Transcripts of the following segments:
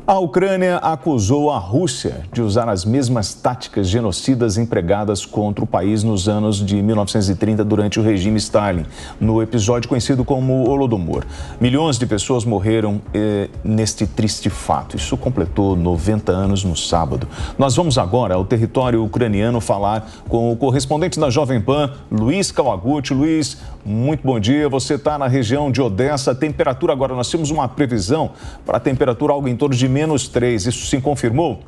A Ucrânia acusou a Rússia de usar as mesmas táticas genocidas empregadas contra o país nos anos de 1930 durante o regime Stalin, no episódio conhecido como Holodomor. Milhões de pessoas morreram neste triste fato. Isso completou 90 anos no sábado. Nós vamos agora ao território ucraniano falar com o correspondente da Jovem Pan, Luiz Kawaguchi. Luiz, muito bom dia. Você está na região de Odessa. A temperatura agora, nós temos uma previsão para a temperatura algo em torno de -3, isso se confirmou?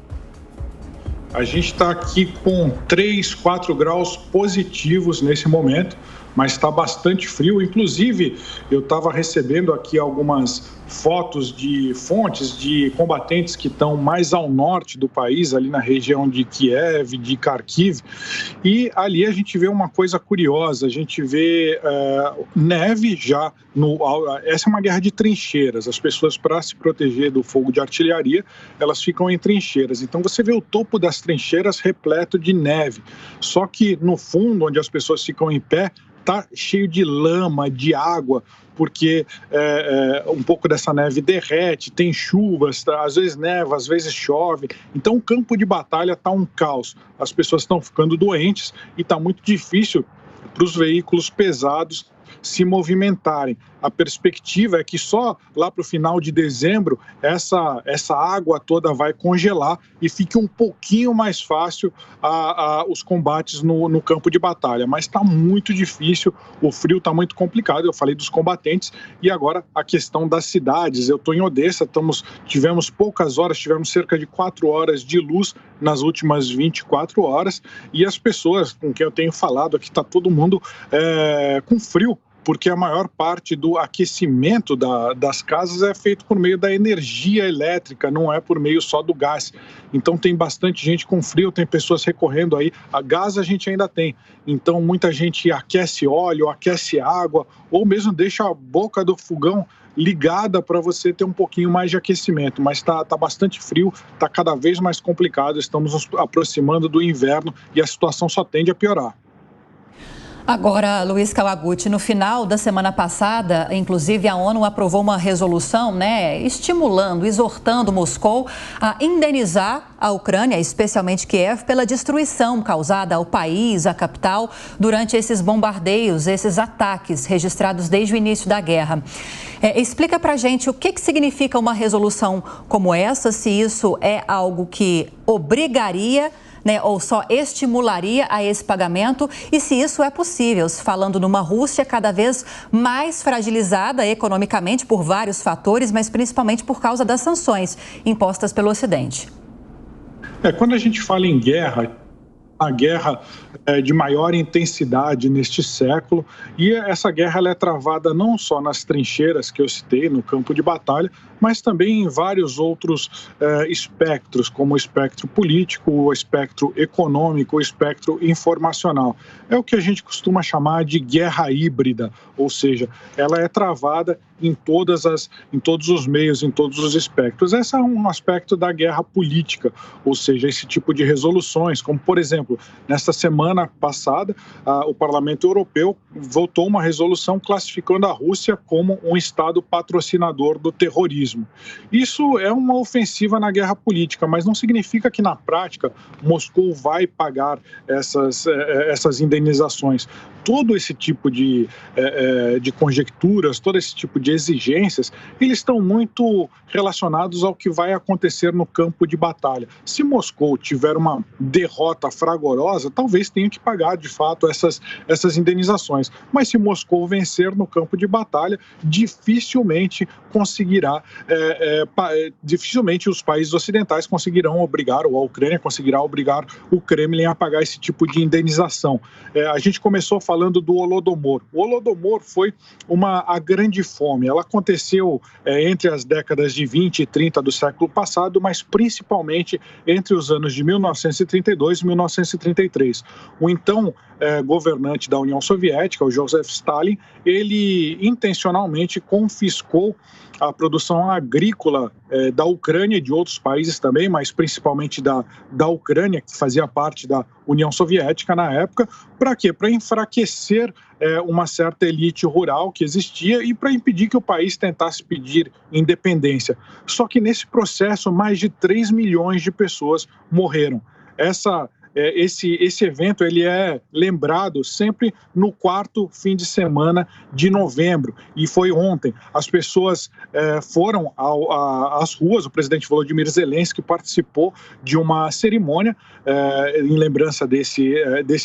A gente está aqui com 3, 4 graus positivos nesse momento, mas está bastante frio. Inclusive, eu estava recebendo aqui algumas fotos de fontes de combatentes que estão mais ao norte do país, ali na região de Kiev, de Kharkiv, e ali a gente vê uma coisa curiosa, a gente vê neve já. Essa é uma guerra de trincheiras, as pessoas, para se proteger do fogo de artilharia, elas ficam em trincheiras, então você vê o topo das trincheiras repleto de neve, só que no fundo, onde as pessoas ficam em pé, está cheio de lama, de água, porque um pouco dessa neve derrete, tem chuvas, às vezes neva, às vezes chove. Então o campo de batalha está um caos. As pessoas estão ficando doentes e está muito difícil para os veículos pesados se movimentarem. A perspectiva é que só lá para o final de dezembro essa água toda vai congelar e fique um pouquinho mais fácil os combates no campo de batalha. Mas está muito difícil, o frio está muito complicado. Eu falei dos combatentes e agora a questão das cidades. Eu estou em Odessa, tivemos poucas horas, tivemos cerca de 4 horas de luz nas últimas 24 horas e as pessoas com quem eu tenho falado aqui, está todo mundo com frio, porque a maior parte do aquecimento das casas é feito por meio da energia elétrica, não é por meio só do gás. Então tem bastante gente com frio, tem pessoas recorrendo aí. A gás a gente ainda tem, então muita gente aquece óleo, aquece água, ou mesmo deixa a boca do fogão ligada para você ter um pouquinho mais de aquecimento, mas está bastante frio, está cada vez mais complicado, estamos nos aproximando do inverno e a situação só tende a piorar. Agora, Luiz Kawaguchi, no final da semana passada, inclusive a ONU aprovou uma resolução, estimulando, exortando Moscou a indenizar a Ucrânia, especialmente Kiev, pela destruição causada ao país, à capital, durante esses bombardeios, esses ataques registrados desde o início da guerra. Explica pra gente o que significa uma resolução como essa, se isso é algo que obrigaria, ou só estimularia a esse pagamento, e se isso é possível, falando numa Rússia cada vez mais fragilizada economicamente por vários fatores, mas principalmente por causa das sanções impostas pelo Ocidente. Quando a gente fala em guerra, a guerra de maior intensidade neste século, e essa guerra ela é travada não só nas trincheiras que eu citei, no campo de batalha, mas também em vários outros espectros, como o espectro político, o espectro econômico, o espectro informacional. É o que a gente costuma chamar de guerra híbrida, ou seja, ela é travada em todos os meios, em todos os espectros. Esse é um aspecto da guerra política, ou seja, esse tipo de resoluções, como, por exemplo, nesta semana passada, o Parlamento Europeu votou uma resolução classificando a Rússia como um Estado patrocinador do terrorismo. Isso é uma ofensiva na guerra política, mas não significa que, na prática, Moscou vai pagar essas indenizações. Todo esse tipo de conjecturas, todo esse tipo de exigências, eles estão muito relacionados ao que vai acontecer no campo de batalha. Se Moscou tiver uma derrota fragorosa, talvez tenha que pagar, de fato, essas indenizações. Mas se Moscou vencer no campo de batalha, dificilmente os países ocidentais conseguirão obrigar, ou a Ucrânia conseguirá obrigar o Kremlin a pagar esse tipo de indenização. A gente começou falando do Holodomor. O Holodomor foi a grande fome. Ela aconteceu entre as décadas de 20 e 30 do século passado, mas principalmente entre os anos de 1932 e 1933. O então governante da União Soviética, o Joseph Stalin, ele intencionalmente confiscou a produção agrícola da Ucrânia e de outros países também, mas principalmente da Ucrânia, que fazia parte da União Soviética na época. Para quê? Para enfraquecer uma certa elite rural que existia e para impedir que o país tentasse pedir independência. Só que nesse processo, mais de 3 milhões de pessoas morreram. Esse evento ele é lembrado sempre no quarto fim de semana de novembro, e foi ontem. As pessoas foram às ruas, o presidente Volodymyr Zelensky participou de uma cerimônia em lembrança desse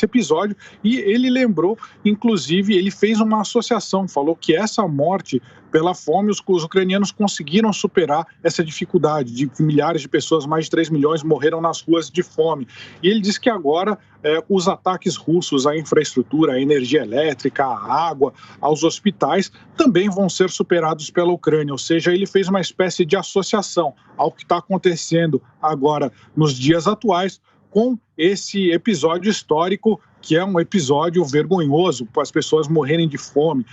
episódio, e ele lembrou, inclusive, ele fez uma associação, falou que essa morte pela fome, os ucranianos conseguiram superar essa dificuldade de milhares de pessoas, mais de 3 milhões, morreram nas ruas de fome. E ele disse que agora os ataques russos à infraestrutura, à energia elétrica, à água, aos hospitais, também vão ser superados pela Ucrânia. Ou seja, ele fez uma espécie de associação ao que está acontecendo agora nos dias atuais com esse episódio histórico, que é um episódio vergonhoso, para as pessoas morrerem de fome.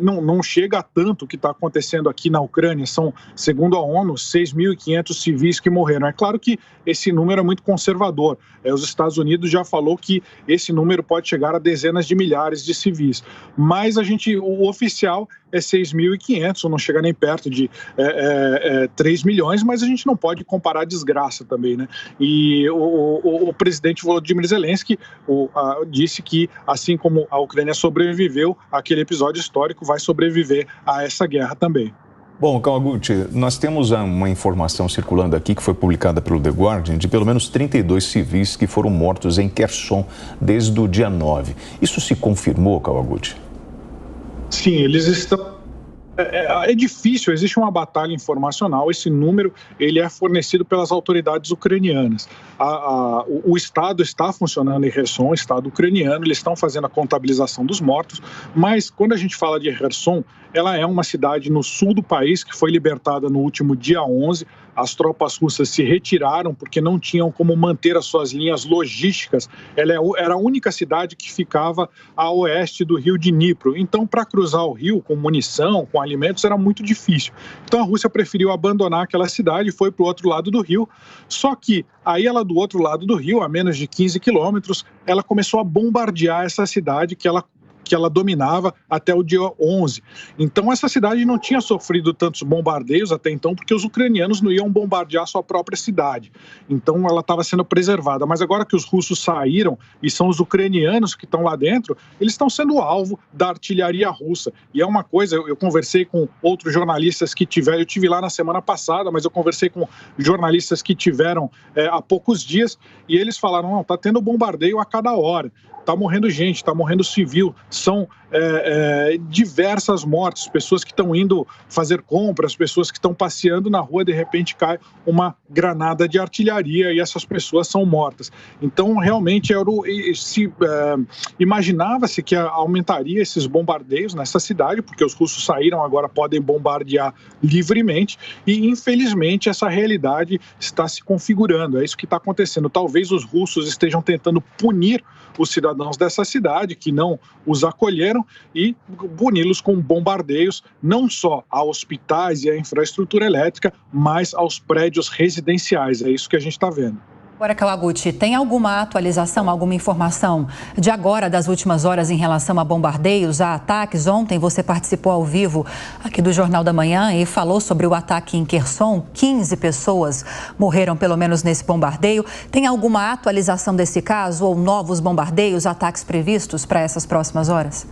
Não chega a tanto o que está acontecendo aqui na Ucrânia. São, segundo a ONU, 6.500 civis que morreram. É claro que esse número é muito conservador. Os Estados Unidos já falou que esse número pode chegar a dezenas de milhares de civis. Mas o oficial é 6.500, não chega nem perto de 3 milhões, mas a gente não pode comparar a desgraça também, né? E o presidente Volodymyr Zelensky disse que, assim como a Ucrânia sobreviveu àquele episódio histórico, vai sobreviver a essa guerra também. Bom, Kawaguchi, nós temos uma informação circulando aqui que foi publicada pelo The Guardian de pelo menos 32 civis que foram mortos em Kherson desde o dia 9. Isso se confirmou, Kawaguchi? Sim, eles estão... É difícil, existe uma batalha informacional, esse número ele é fornecido pelas autoridades ucranianas. O Estado está funcionando em Kherson, o Estado ucraniano, eles estão fazendo a contabilização dos mortos, mas quando a gente fala de Kherson, ela é uma cidade no sul do país que foi libertada no último dia 11, as tropas russas se retiraram porque não tinham como manter as suas linhas logísticas. Ela era a única cidade que ficava a oeste do rio Dnipro. Então, para cruzar o rio com munição, com alimentos, era muito difícil. Então, a Rússia preferiu abandonar aquela cidade e foi para o outro lado do rio. Só que aí ela, do outro lado do rio, a menos de 15 quilômetros, ela começou a bombardear essa cidade que ela dominava até o dia 11. Então, essa cidade não tinha sofrido tantos bombardeios até então, porque os ucranianos não iam bombardear sua própria cidade. Então, ela estava sendo preservada. Mas agora que os russos saíram e são os ucranianos que estão lá dentro, eles estão sendo alvo da artilharia russa. E é uma coisa, eu conversei com outros jornalistas que tiveram, eu estive lá na semana passada, mas eu conversei com jornalistas que tiveram há poucos dias, e eles falaram, não, está tendo bombardeio a cada hora. Está morrendo gente, está morrendo civil, são diversas mortes, pessoas que estão indo fazer compras, pessoas que estão passeando na rua, de repente cai uma granada de artilharia e essas pessoas são mortas. Então, realmente, imaginava-se que aumentaria esses bombardeios nessa cidade, porque os russos saíram, agora podem bombardear livremente e, infelizmente, essa realidade está se configurando. É isso que está acontecendo. Talvez os russos estejam tentando punir os cidadãos dessa cidade que não os acolheram e puni-los com bombardeios não só a hospitais e a infraestrutura elétrica, mas aos prédios residenciais. É isso que a gente está vendo. Agora, Kawaguchi, tem alguma atualização, alguma informação de agora, das últimas horas, em relação a bombardeios, a ataques? Ontem você participou ao vivo aqui do Jornal da Manhã e falou sobre o ataque em Kherson. 15 pessoas morreram, pelo menos, nesse bombardeio. Tem alguma atualização desse caso ou novos bombardeios, ataques previstos para essas próximas horas?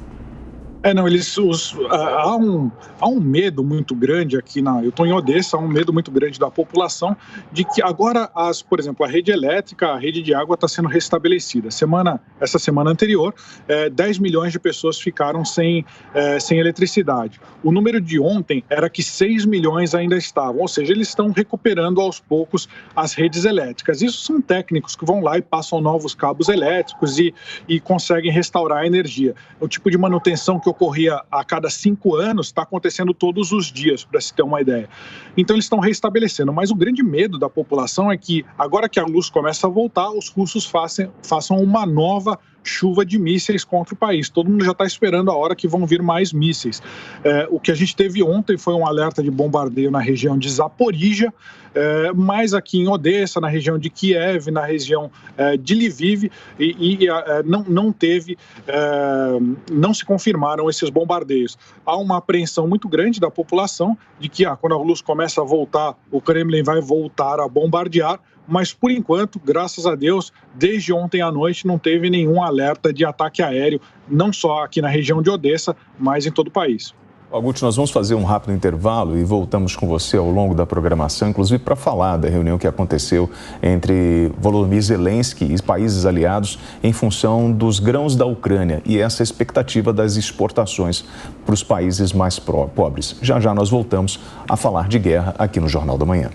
Há um medo muito grande aqui eu estou em Odessa, há um medo muito grande da população de que agora, por exemplo, a rede elétrica, a rede de água está sendo restabelecida. Essa semana anterior, 10 milhões de pessoas ficaram sem eletricidade. O número de ontem era que 6 milhões ainda estavam, ou seja, eles estão recuperando aos poucos as redes elétricas. Isso são técnicos que vão lá e passam novos cabos elétricos e conseguem restaurar a energia. O tipo de manutenção que ocorria a cada 5 anos está acontecendo todos os dias, para se ter uma ideia. Então eles estão restabelecendo, mas o grande medo da população é que agora que a luz começa a voltar, os russos façam uma nova chuva de mísseis contra o país. Todo mundo já está esperando a hora que vão vir mais mísseis. O que a gente teve ontem foi um alerta de bombardeio na região de Zaporizhia, mas aqui em Odessa, na região de Kiev, na região de Lviv, não se confirmaram esses bombardeios. Há uma apreensão muito grande da população de que quando a luz começa a voltar, o Kremlin vai voltar a bombardear, mas por enquanto, graças a Deus, desde ontem à noite não teve nenhum alerta de ataque aéreo, não só aqui na região de Odessa, mas em todo o país. Aguti, nós vamos fazer um rápido intervalo e voltamos com você ao longo da programação, inclusive para falar da reunião que aconteceu entre Volodymyr Zelensky e países aliados em função dos grãos da Ucrânia e essa expectativa das exportações para os países mais pobres. Já já nós voltamos a falar de guerra aqui no Jornal da Manhã.